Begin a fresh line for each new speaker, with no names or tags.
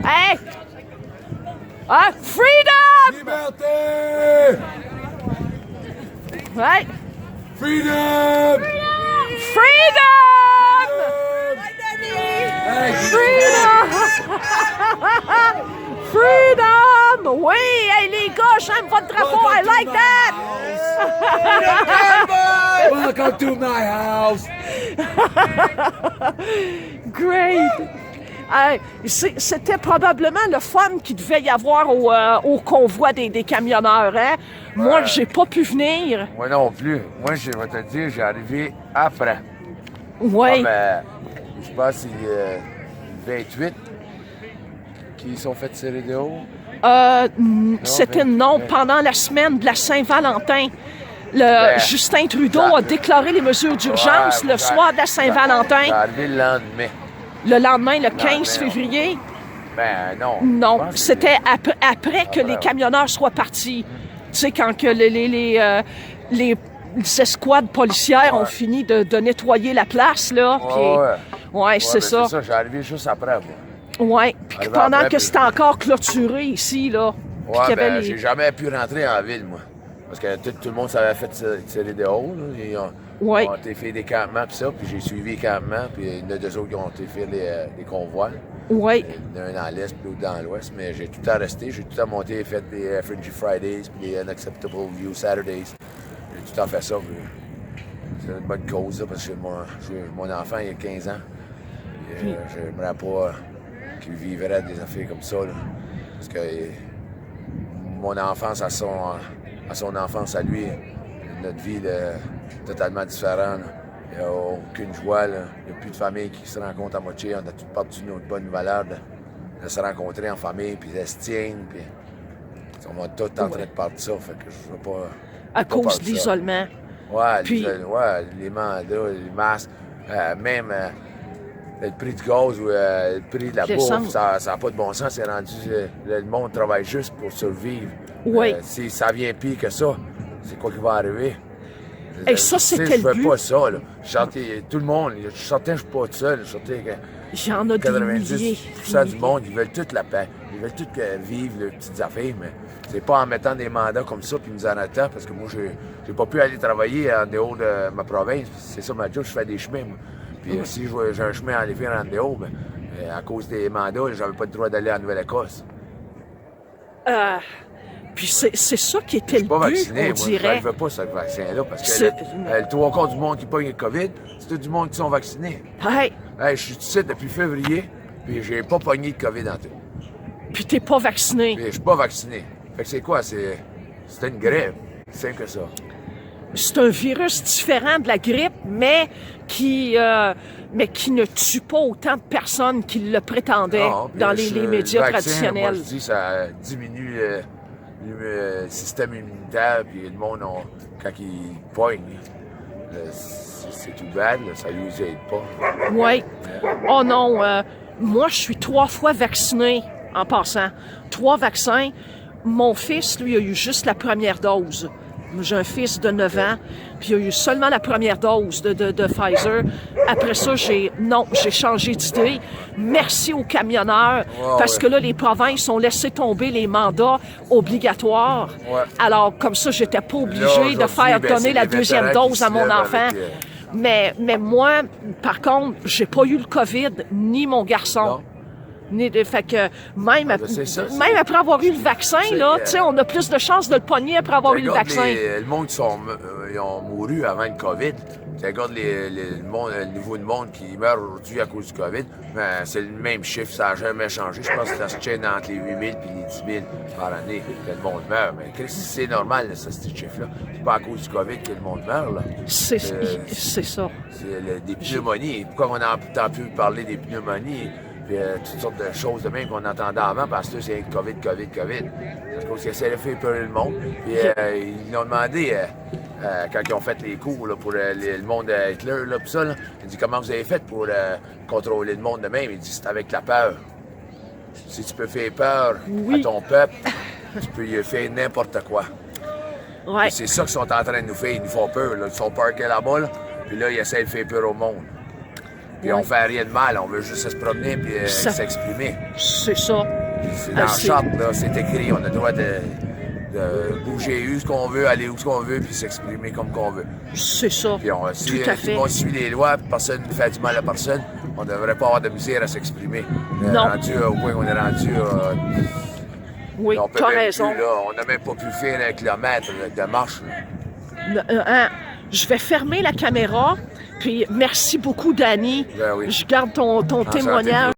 Hey! Ah, freedom!
Liberté!
Ouais.
Freedom!
Freedom!
Hey,
Freedom! Freedom! Oui! Hey, les gars, j'aime votre drapeau. I like that!
welcome to my house!
Great! C'était probablement le fun qu'il devait y avoir au convoi des camionneurs, hein? Moi, j'ai pas pu venir.
Moi non plus. Moi, je vais te dire, j'ai arrivé après.
Oui.
Je pense que c'est 28 qui sont fait tirer de haut.
C'était non, pendant la semaine de la Saint-Valentin. Justin Trudeau a déclaré les mesures d'urgence le soir de la Saint-Valentin.
C'est arrivé le lendemain.
Le lendemain, le 15 février.
Ben non.
Non, c'était après que les camionneurs soient partis. Tu sais, quand que les escouades policières ont fini de nettoyer la place, là. Ouais, c'est ça.
C'est ça, j'ai arrivé juste après, moi.
Ouais, puis pendant que c'était encore clôturé ici, là.
Ouais, ben, j'ai jamais pu rentrer en ville, moi. Parce que tout le monde s'avait fait tirer dehors, là. Ils ont été fait des campements, puis ça, puis j'ai suivi les campements, puis il y en a deux autres qui ont été faire les convois.
Oui.
Il y en a un dans l'Est, puis l'autre dans l'Ouest, mais j'ai tout le temps resté, j'ai tout le temps monté et fait des Fringy Fridays, puis des Unacceptable View Saturdays. J'ai tout le temps fait ça, puis c'est une bonne cause, là, parce que mon enfant, il a 15 ans. J'aimerais pas qu'il vivrait des affaires comme ça, là. Parce que mon enfance à son enfance à lui, notre vie est totalement différente. Il n'y a aucune joie. Là. Il n'y a plus de famille qui se rencontre à moitié. On a toutes perdu notre bonne valeur de se rencontrer en famille, puis elles se tiennent. Puis on va tous en train de perdre ça. Fait que je veux pas.
À cause de l'isolement.
Ouais,
puis...
les mandats, les masques, même le prix du gaz ou le prix de la bouffe, ça n'a pas de bon sens. C'est rendu. Le monde travaille juste pour survivre.
Oui.
Si ça vient pire que ça, c'est quoi qui va arriver?
Et ça, c'était le but.
Je veux pas ça, là. Tout le monde, je suis certain que je suis pas tout seul.
J'en ai
90% du monde, ils veulent toute la paix. Ils veulent tout vivre leurs petites affaires, mais c'est pas en mettant des mandats comme ça puis nous en attendant, parce que moi, j'ai pas pu aller travailler en dehors de ma province. C'est ça ma job, je fais des chemins, moi. Puis si j'ai un chemin à aller faire en dehors, ben, à cause des mandats, j'avais pas le droit d'aller en Nouvelle-Écosse.
Puis c'est ça qui était le but,
vacciné,
on dirait.
Je veux pas ce vaccin-là, parce que le trois quarts du monde qui pogne le COVID, c'est tout du monde qui sont vaccinés.
Hey,
je suis ici depuis février, puis j'ai pas pogné de COVID en tout.
Puis t'es pas vacciné.
Puis je suis pas vacciné. Fait que c'est quoi? C'est une grippe. C'est simple que ça.
C'est un virus différent de la grippe, mais qui ne tue pas autant de personnes qui le prétendaient dans les médias traditionnels.
Moi, je dis ça diminue le système immunitaire, puis le monde, quand il pogne, c'est tout bad, là, ça lui aide pas.
Oui. Oh non, moi, je suis 3 fois vacciné en passant. 3 vaccins. Mon fils, lui, a eu juste la première dose. J'ai un fils de 9 ans, puis il a eu seulement la première dose de Pfizer. Après ça, j'ai changé d'idée. Merci aux camionneurs, parce que là, les provinces ont laissé tomber les mandats obligatoires.
Ouais.
Alors, comme ça, j'étais pas obligée de faire donner la deuxième dose à mon enfant. Mais moi, par contre, j'ai pas eu le COVID, ni mon garçon. Fait que même après avoir eu le vaccin, là, on a plus de chances de le pogner après avoir eu le vaccin.
Le monde ils ont mouru avant le COVID. Tu regardes le niveau de monde qui meurt aujourd'hui à cause du COVID, ben, c'est le même chiffre, ça n'a jamais changé. Je pense que ça se tient entre les 8 000 et les 10 000 par année que le monde meurt. Mais c'est normal, ça, ce chiffre-là. C'est pas à cause du COVID que le monde meurt, là.
C'est ça.
C'est des pneumonies. Pourquoi on n'a plus parler des pneumonies? Puis toutes sortes de choses de même qu'on entendait avant, parce que c'est COVID. Parce qu'on essaie de faire peur le monde. Puis ils nous ont demandé, quand ils ont fait les cours là, pour le monde de Hitler, là, pis ça, là, ils dit comment vous avez fait pour contrôler le monde de même? Il dit c'est avec la peur. Si tu peux faire peur à ton peuple, tu peux y faire n'importe quoi.
Ouais.
C'est ça qu'ils sont en train de nous faire, ils nous font peur. Là. Ils sont parqués là-bas, là, puis là, ils essaient de faire peur au monde. Puis on fait rien de mal, on veut juste se promener puis s'exprimer.
C'est ça.
C'est dans le charte, là, c'est écrit, on a le droit de bouger où ce qu'on veut, aller où ce qu'on veut, puis s'exprimer comme qu'on veut.
C'est ça.
Puis si
tout à fait.
on suit les lois, personne ne fait du mal à personne, on ne devrait pas avoir de misère à s'exprimer.
Non.
Rendu au point qu'on est rendu,
oui,
on peut
t'as
même
raison.
plus, là, on n'a même pas pu faire un kilomètre de marche.
Hein, je vais fermer la caméra, puis merci beaucoup, Danny.
Ben oui.
Je garde ton témoignage.